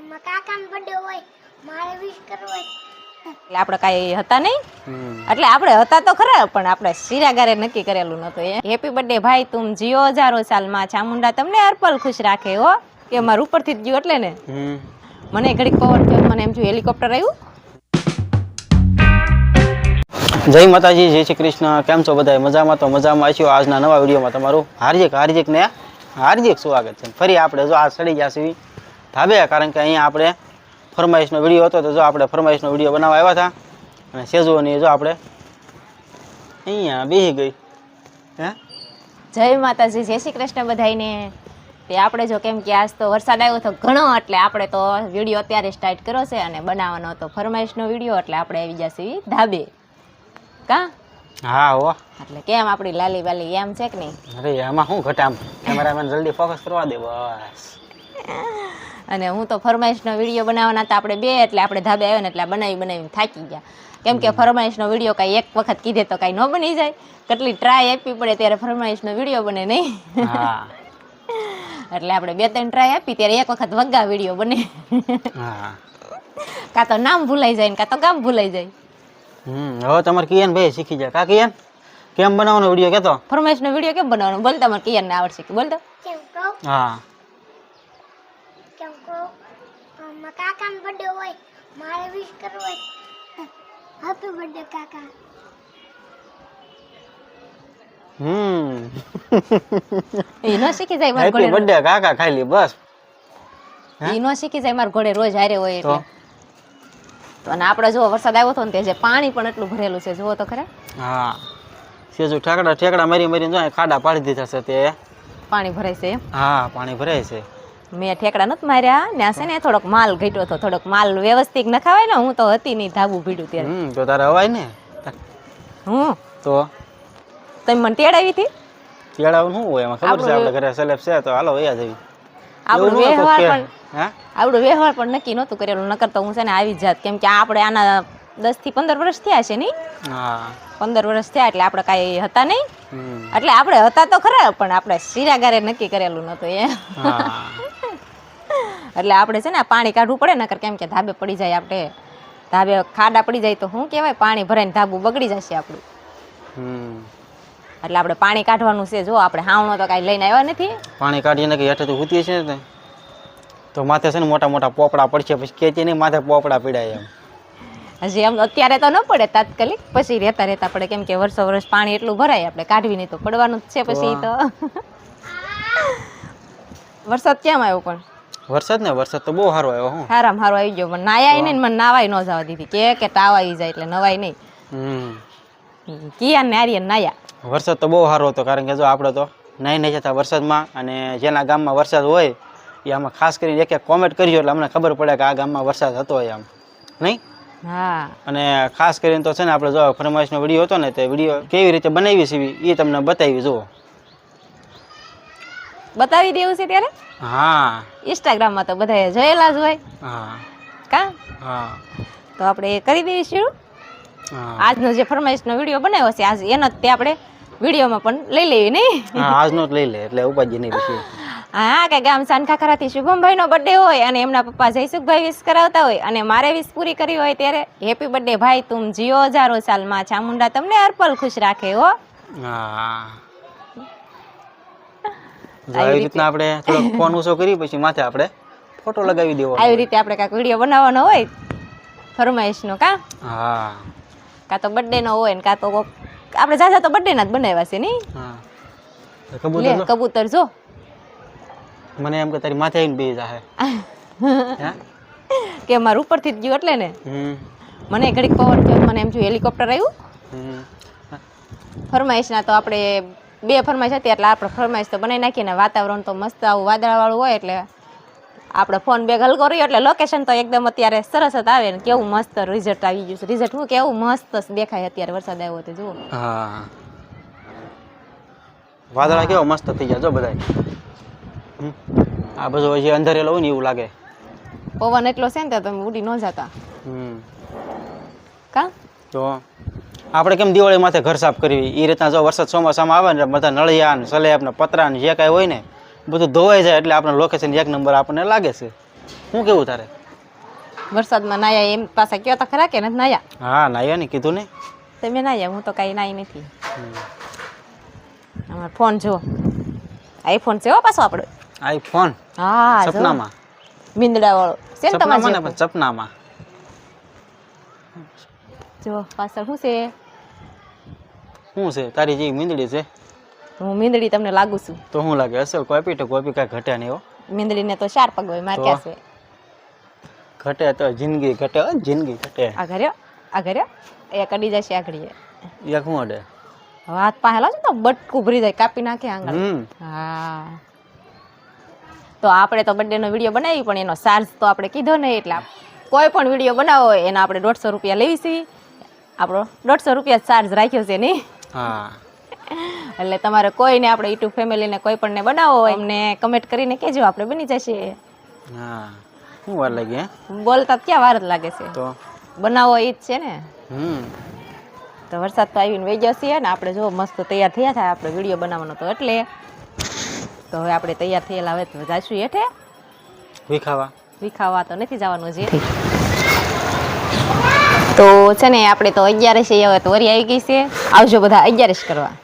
કાકાનો birthday હોય મારે વિશ કરવો હોય એટલે આપણે કાંઈ હતા નહીં એટલે આપણે હતા તો ખરા પણ આપણે શિરાગારે નક્કી કરેલું નતું હેપી બર્થડે ભાઈ તુમ જીઓ હજારો સાલમાં ચામુંડા તમને અર્પલ ખુશ રાખે હો કે મારું ઉપરથી જ ગયું એટલે ને મને ઘડીક પવન થયો મને એમ થયું હેલિકોપ્ટર આવ્યું. જય માતાજી, જય શ્રી કૃષ્ણ. કેમ છો બધા? મજામાં? તો મજામાં છો. આજના નવા વિડીયોમાં તમારું હાર્દિક સ્વાગત છે. ફરી આપણે જો આ સડી ગયા છીએ ધાબે, કારણ કે અહીંયા આપણે ફરમાઈશનો વિડીયો હતો તો જો આપણે ફરમાઈશનો વિડીયો બનાવવા આવ્યા હતા અને સેજુઓની જો આપણે અહીંયા બેસી ગઈ. હે જય માતાજી, જય શ્રી કૃષ્ણ બધાઈને. તે આપણે જો કેમ કે આજ તો વરસાદ આવ્યો હતો ઘણો એટલે આપણે તો વિડીયો અત્યારે સ્ટાર્ટ કર્યો છે અને બનાવવાનો હતો ફરમાઈશનો વિડીયો એટલે આપણે આવી ગયા છીએ ધાબે. કા હા હો, એટલે કેમ આપણી લાલી બાલી એમ છે કે નહીં? અરે એમાં શું ઘટે, આમ કેમેરામેન જલ્દી ફોકસ કરવા દે બસ. અને હું તો ફરમાઈશનો વિડીયો બનાવવાના હતા આપણે બે, એટલે આપણે ધાબે આવ્યા ને એટલે બનાવીને થાકી ગયા. કેમ કે ફરમાઈશનો વિડીયો કાંઈ એક વખત કીધે તો કાંઈ ન બની જાય, કેટલી ટ્રાય આપવી પડે ત્યારે ફરમાઈશનો વિડીયો બને નહીં. હા એટલે આપણે બે ત્રણ ટ્રાય આપી ત્યારે એક વખત વગા વિડીયો બને. હા, કાં તો નામ ભૂલાઈ જાય ને કાં તો ગામ ભૂલાઈ જાય. હવે તમારે કિયાન ભાઈ શીખી જાય. કા કિયાન કેમ બનાવવાનો વિડીયો કેતો? ફરમાઈશનો વિડીયો કેમ બનાવવાનો બોલતા, મને કિયાન ને આવડશે કે બોલતો. કેમ કહો હા, કાકાનો બર્થડે હોય મારે વિશ કરવો હોય હેપી બર્થડે કાકા. એ ન શીખી જાય મારા હેપી ઘોડે, બર્થડે કાકા ખાલી બસ. એ ન શીખી જાય મારા ઘોડે રોજ હારે હોય એટલે. તો અને આપણે જો વરસાદ આવ્યો હતો ને તે જે પાણી પણ એટલું ભરેલું છે જુઓ તો ખરા. હા, સેજુ ઠેકડા મારીને જો ખાડા પાડી દીધા છે તે પાણી ભરાય છે એમ. હા, પાણી ભરાય છે. મેં ઠેકડા નથી માર્યા ને છે ને થોડોક માલ ઘટ્યો હતો, થોડોક માલ વ્યવસ્થિત ન ખાવાય ને, હું તો હતી નહીં ધાબુ ભીડું ત્યારે. તો તારે હવાય ને હું તો તમે મને તેડાવી હતી. કેળાવું શું હોય એમાં? ખબર છે આપણે ઘરે સેલેબ છે તો હાલો વયા જવી. આપણું વ્યવહાર પણ હા, આપણું વ્યવહાર પણ નક્કી નહોતું કરેલું, નકર તો હું છે ને આવી જ જાત. કેમ કે આપણે આના 10 થી 15 વર્ષ થયા છે નહીં? હા 15 વર્ષ થયા એટલે આપણે કાંઈ હતા નહીં. એટલે આપણે હતા તો ખરા પણ આપણે શિરાગારે નક્કી કરેલું નહોતું એ. એટલે આપણે છે ને પાણી કાઢવું પડે નકર, કેમ કે ધાબે પડી જાય, આપણે ધાબે ખાડા પડી જાય તો શું કહેવાય, પાણી ભરાઈને ધાબુ બગડી જશે આપણું. એટલે આપણે પાણી કાઢવાનું છે. જો આપણે હાવણો તો કાંઈ લઈને આવ્યા નથી. પાણી કાઢીને કે હેઠે તો ઉતી છે ને તો માથે છે ને મોટા મોટા પોપડા પડશે, પછી કેતી નહીં માથે પોપડા પીડાય એમ. હજી એમ અત્યારે તો ન પડે, તાત્કાલિક પછી રહેતા પડે, કેમ કે વર્ષો વર્ષ પાણી એટલું ભરાય, આપણે કાઢવી નહીં તો પડવાનું જ છે પછી તો. વરસાદ કેમ આવ્યો પણ? વરસાદ તો બહુ સારો આવ્યો. હું હારામ હારો આવી ગયો. મને નાયા નહીં, મને નાવાય ન જવા દીધી કે ટાવ આવી જાય એટલે નવાય નહીં. કિયાન ને આર્યન નાયા. વરસાદ તો બહુ સારો હતો, કારણ કે જો આપણે તો નહીં જતા વરસાદમાં, અને જેના ગામમાં વરસાદ હોય એ આમાં ખાસ કરીને એક કોમેન્ટ કરજો એટલે અમને ખબર પડે કે આ ગામમાં વરસાદ હતો એમ નહીં. હા, અને ખાસ કરીને તો છે ને આપણે જો ફરમાઈશનો વિડીયો હતો ને તે વિડીયો કેવી રીતે બનાવી છે એ તમને બતાવી. જુઓ, બતાવી દેવું છે ત્યારે. હા, ઇન્સ્ટાગ્રામમાં તો બધા જોયેલા જ હોય. હા કા હા, તો આપણે એ કરી દઈશું. હા, આજનો જે ફરમાઈશનો વિડીયો બનાવ્યો છે આજ એનો જ તે આપણે વિડીયોમાં પણ લઈ લેવી નહીં. આજનો જ લઈ લે એટલે ઉપાજી નહીં પછી. હા, કે ગામ સાનખાખરાથી શુભમભાઈનો બર્થડે હોય અને એમના પપ્પા જયસુખભાઈ વિશ કરાવતા હોય અને મારે વિશ પૂરી કરી હોય ત્યારે હેપી બર્થડે ભાઈ તુમ જીઓ હજારો સાલમાં ચામુંડા તમને અર્પલ ખુશ રાખે હો. હા, આવી રીતના આપણે થોડોક ફોન ઊંચો કરી પછી માથે આપણે ફોટો લગાવી દેવો. આવી રીતે આપણે કાંઈક વિડીયો બનાવવાનો હોય ફરમાઈશનો. કા હા, કાં તો બર્થડેનો હોય ને કાં તો આપણે જાજા તો બર્થડેના જ બનાવ્યા છે નહીં. હા, લે કબૂતર જો મને એમ કે તારી માથે આવીને બેસી જાહે. કે મારું ઉપરથી જ ગયું એટલે ને મને ઘડીક પવન થયો, મને એમ થયું હેલિકોપ્ટર આવ્યું. ફરમાઈશના તો આપણે બે ફરમાઈશ હતી એટલે આપણે ફરમાઈશ તો બનાવી નાખીએ ને. વાતાવરણ તો મસ્ત આવું વાદળાવાળું હોય એટલે આપણે ફોન બેગ હલકો રહ્યો એટલે લોકેશન તો એકદમ અત્યારે સરસ જ આવે ને. કેવું મસ્ત રિઝલ્ટ આવી ગયું છે. રિઝલ્ટ હું કેવું મસ્ત દેખાય અત્યારે વરસાદ આવ્યો તો જુઓ. હા, વાદળા કેવો મસ્ત થઈ ગયા જો બધા. આ બધું હજી અંધારેલો હોય ને એવું લાગે. પવન એટલો છે ને ત્યાં તમે ઉડી ન જતા. કા તો આપણે કેમ દિવાળી માથે ઘર સાફ કરવી એ રીતના જો વરસાદ ચોમાસામાં આવે ને બધા નળિયા ને સલેબ ને પતરા ને જે કાંઈ હોય ને બધું ધોવાઈ જાય એટલે આપણે લોકેશન 1 નંબર આપણને લાગે છે. શું કેવું તારે? વરસાદમાં નાયા એમ પાછા કયો તો ખરા કે નથી નાયા? હા નાયા ને કીધું ને. તમે નાયા, હું તો કાંઈ નાઈ નથી. અમારો ફોન જો, આઈફોન છે હો પાછો આપણો. આઈફોન હા જો. સપનામાં. મીંદડા વાળો છે ને સપનામાં ને તમારે પણ સપનામાં. જો પાછળ શું છે? શું છે તારી જેવી મીંદડી છે હું મીંદડી તમને લાગુ છું. તો શું લાગે અસલ કોપી તો કોપી કાંઈ ઘટે નહીં હો. મીંદડીને તો 4 પગ હોય, મારે ક્યાં છે? ઘટે તો જિંદગી ઘટે હો, જિંદગી ઘટે. આ ઘર્યો એ કડી જશે આગળ. એક શું અડે. હાથ પાહેલો છે તો બટકું ભરી જાય, કાપી નાખે આંગળ. હા તો આપણે તો બર્થડે નો વિડીયો બનાવી, પણ એનો ચાર્જ તો આપણે કીધો નહીં. એટલે કોઈ પણ વિડીયો બનાવો હોય એના આપણે 150 રૂપિયા લઈએ છીએ. આપણો 150 રૂપિયા ચાર્જ રાખ્યો છે નહીં. હા એટલે તમારે કોઈને આપણે યુટ્યુબ ફેમિલીને કોઈ પણને બનાવો હોય અમને કમેન્ટ કરીને કહેજો, આપણે બની જશે. હા શું વાર લાગી હે? બોલતા ક્યાં વાર જ લાગે છે, તો બનાવો એ જ છે ને. તો વરસાદ તો આવીને વહી જશે ને આપણે જો મસ્ત તૈયાર થયા થાય આપણે વિડીયો બનાવવાનો તો. એટલે તો હવે આપણે તૈયાર થયેલા હવે તો જાશું હેઠે વિખાવા તો નથી જવાનું છે. તો છે ને આપણે તો 11 હવે તો વરી આવી ગઈ છે. આવજો બધા 11 કરવા.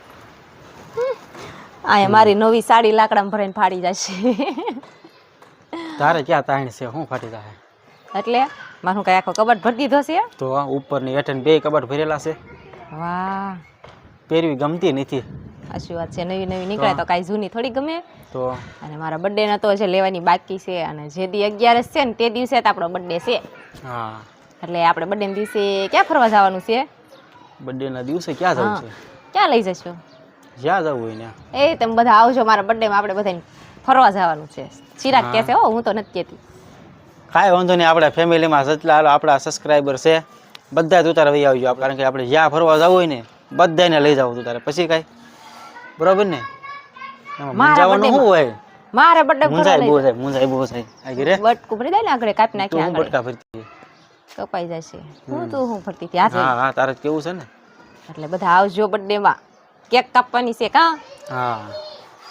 આ મારી નવી સાડી લાકડામાં ભરાઈને ફાડી જશે. તારે ક્યાં તાણ છે, શું ફાટી જાય? એટલે મારું કઈ આખો કબાટ ભરી દીધો છે. તો ઉપર ની હેઠળ 2 કબાટ ભરેલા છે. વાહ પહેરવી ગમતી નથી. સાચી વાત છે, નવી નવી નીકળે તો કાંઈ જૂની થોડી ગમે. તો અને મારા બર્થડે ને તો હજી લેવાની બાકી છે, અને જે દી 11 છે ને તે દિવસે તો આપણો બર્થડે છે. હા એટલે આપણે બર્થડે ના દિવસે ક્યાં ફરવા જવાનું છે? બર્થડે ના દિવસે ક્યાં જવું છે? ક્યાં લઈ જશો? જ્યાં જવું હોય ને. એ તમે બધા આવજો મારા બર્થડે માં, આપણે બધાને ફરવા જવાનું છે. ચિરાગ કહે છે હો, હું તો નથી કહેતી. કાંઈ વાંધો નહીં, આપણા ફેમિલીમાં જેટલા આપણા સબસ્ક્રાઈબર છે બધા તું તારે વહી આવજો, કારણ કે આપણે જ્યાં ફરવા જવું હોય ને બધાને લઈ જવું તું તારે. પછી કાંઈ બરોબર ને? જવાનું શું હોય? મારા બર્થડે મુંજાય બહુ થાય આગળ રે બટકું ભરી દે ને આગળ કાપી નાખી તું આગળ બટકા ભરતી કપાઈ જશે. હું તો હું ભરતી હતી હાથે. હા હા તારે કેવું છે ને. એટલે બધા આવજો બર્થડે માં. કેક કાપવાની છે કા? હા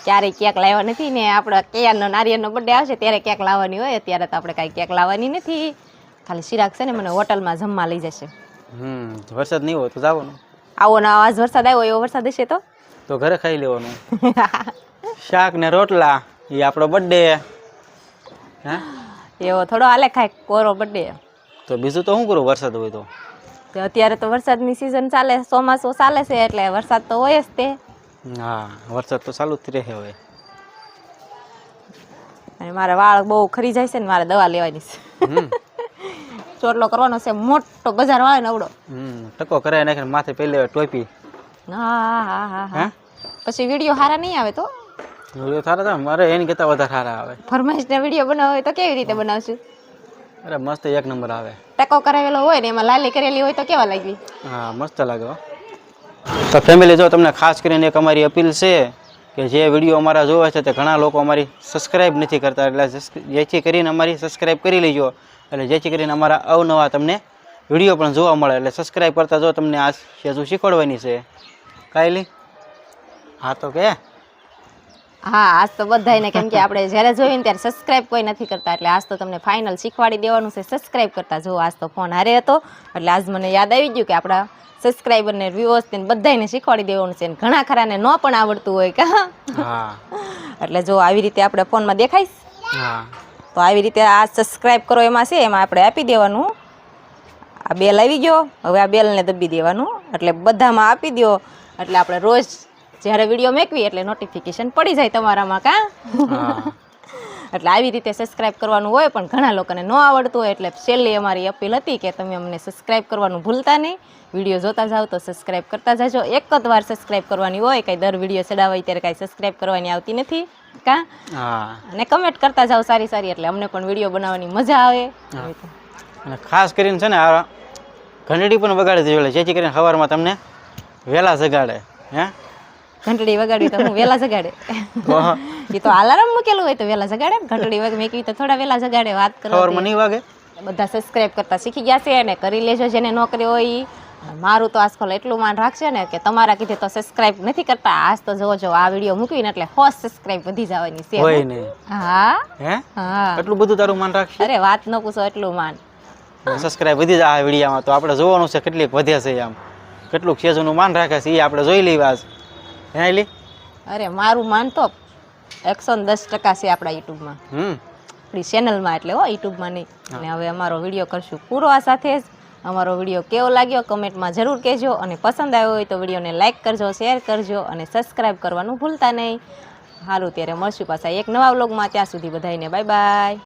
ક્યારેય કેક લાવ્યા નથી ને, આપણે કેયાનો નારિયેળનો બર્થડે આવશે ત્યારે કેક લાવવાની હોય. અત્યારે તો આપણે કાંઈ કેક લાવવાની નથી. ખાલી ચિરાગ છે ને મને હોટલમાં જમવા લઈ જશે. વરસાદ નહીં હોય તો જવાનું. આવો ના આજ વરસાદ આવ્યો એવો વરસાદ હશે તો ઘરે ખાઈ લેવાનું. શાક ને રોટલા, એ આપણો બર્થડે. હા એવો થોડો હાલે ખાય કોરો બર્થડે. તો બીજું તો શું કરું વરસાદ હોય તો? અત્યારે તો વરસાદની સિઝન ચાલે, ચોમાસું ચાલે છે એટલે વરસાદ તો હોય જ તે. હા વરસાદ તો ચાલુ જ રહે હવે. અને મારા વાળ બહુ ખરી જાય છે ને, મારે દવા લેવાની છે. ચોટલો કરવાનો છે, મોટો બજાર વાળે ને અવડો. ટકો કરાવી નાખીને માથે પહેલે ટોપી. હા હા હા હા. પછી વિડીયો સારા નહીં આવે તો? વિડીયો સારા થાય મારે એની કરતા વધારે સારા આવે. ફરમાઈશના વિડીયો બનાવો હોય તો કેવી રીતે બનાવશું? અરે મસ્ત 1 નંબર આવે. ટકો કરાવેલો હોય ને એમાં લાલી કરેલી હોય તો કેવા લાગી? હા મસ્ત લાગે. તો ફેમિલી જો તમને ખાસ કરીને એક અમારી અપીલ છે કે જે વિડીયો અમારા જોવે છે તે ઘણા લોકો અમારી સબસ્ક્રાઈબ નથી કરતા, એટલે જેથી કરીને અમારી સબસ્ક્રાઈબ કરી લેજો, એટલે જેથી કરીને અમારા અવનવા તમને વિડીયો પણ જોવા મળે. એટલે સબસ્ક્રાઈબ કરતા જો તમને આ હજુ શીખવાડવાની છે કાયલી. હા તો કે હા આજ તો બધાને, કેમ કે આપણે જ્યારે જોઈને ત્યારે સબસ્ક્રાઇબ કોઈ નથી કરતા, એટલે આજ તો તમને ફાઇનલ શીખવાડી દેવાનું છે સબસ્ક્રાઇબ કરતા. જો આજ તો ફોન હારે હતો એટલે આજ મને યાદ આવી ગયું કે આપણા સબસ્ક્રાઈબરને વ્યુઅર્સને બધાને શીખવાડી દેવાનું છે. ઘણા ખરાને ન પણ આવડતું હોય કા. એટલે જો આવી રીતે આપણે ફોનમાં દેખાઈશ તો આવી રીતે આ સબસ્ક્રાઇબ કરો એમાં છે, એમાં આપણે આપી દેવાનું. આ બેલ આવી ગયો, હવે આ બેલને દબી દેવાનું, એટલે બધામાં આપી દો, એટલે આપણે રોજ જ્યારે વિડીયો મેકવી એટલે નોટિફિકેશન પડી જાય તમારામાં કા. એટલે આવી રીતે સબસ્ક્રાઇબ કરવાનું હોય, પણ ઘણા લોકોને ન આવડતું હોય, એટલે છેલ્લી અમારી અપીલ હતી કે તમે અમને સબસ્ક્રાઇબ કરવાનું ભૂલતા નહીં. વિડીયો જોતા જાઓ તો સબસ્ક્રાઇબ કરતા જાજો. એક જ વાર સબસ્ક્રાઇબ કરવાની હોય, કંઈ દર વિડીયો ચડાવાય ત્યારે કાંઈ સબસ્ક્રાઇબ કરવાની આવતી નથી કા. અને કમેન્ટ કરતા જાઓ સારી સારી, એટલે અમને પણ વિડીયો બનાવવાની મજા આવે. અને ખાસ કરીને છે ને આ ઘંટડી પણ વગાડી દેજો, જેથી કરીને સવારમાં તમને વહેલા જગાડે. હે ઘંટડી વગાડવી તો હું વહેલા જગાડે? એ તો અલાર્મ મૂકેલું હોય તો વહેલા જગાડે. ઘંટડી મેકવી તો થોડા વહેલા જગાડે. વાત કરો સવારમાં નહીં વાગે. બધા સબસ્ક્રાઇબ કરતા શીખી ગયા છે અને કરી લેજો જેને ન કર્યો હોય. મારું તો આજકાલ એટલું માન રાખશે ને કે તમારા કીધે તો સબસ્ક્રાઇબ નથી કરતા. આજ તો જોવો જો આ વિડીયો મૂકવીને એટલે હોસ્ટ સબસ્ક્રાઇબ વધી જવાની છે. હોય ને. હા હે હા એટલું બધું તારું માન રાખશે? અરે વાત ન પૂછો, એટલું માન. સબસ્ક્રાઈબ વધી જાય આ વિડીયામાં તો આપણે જોવાનું છે કેટલીક વધે છે આમ કેટલુંક સેજુનું માન રાખે છે એ આપણે જોઈ લઈએ આજ હે લી અરે મારું માન તો 110% છે આપણા યુટ્યુબમાં, આપણી ચેનલમાં, એટલે હો યુટ્યુબમાં નહીં. અને હવે અમારો વિડીયો કરશું પૂરો. આ સાથે જ અમારો વિડીયો કેવો લાગ્યો કમેન્ટમાં જરૂર કહેજો, અને પસંદ આવ્યો હોય તો વિડીયોને લાઇક કરજો, શેર કરજો અને સબસ્ક્રાઈબ કરવાનું ભૂલતા નહીં. સારું, ત્યારે મળશું પાછા એક નવા વ્લોગમાં. ત્યાં સુધી બધાને બાય બાય.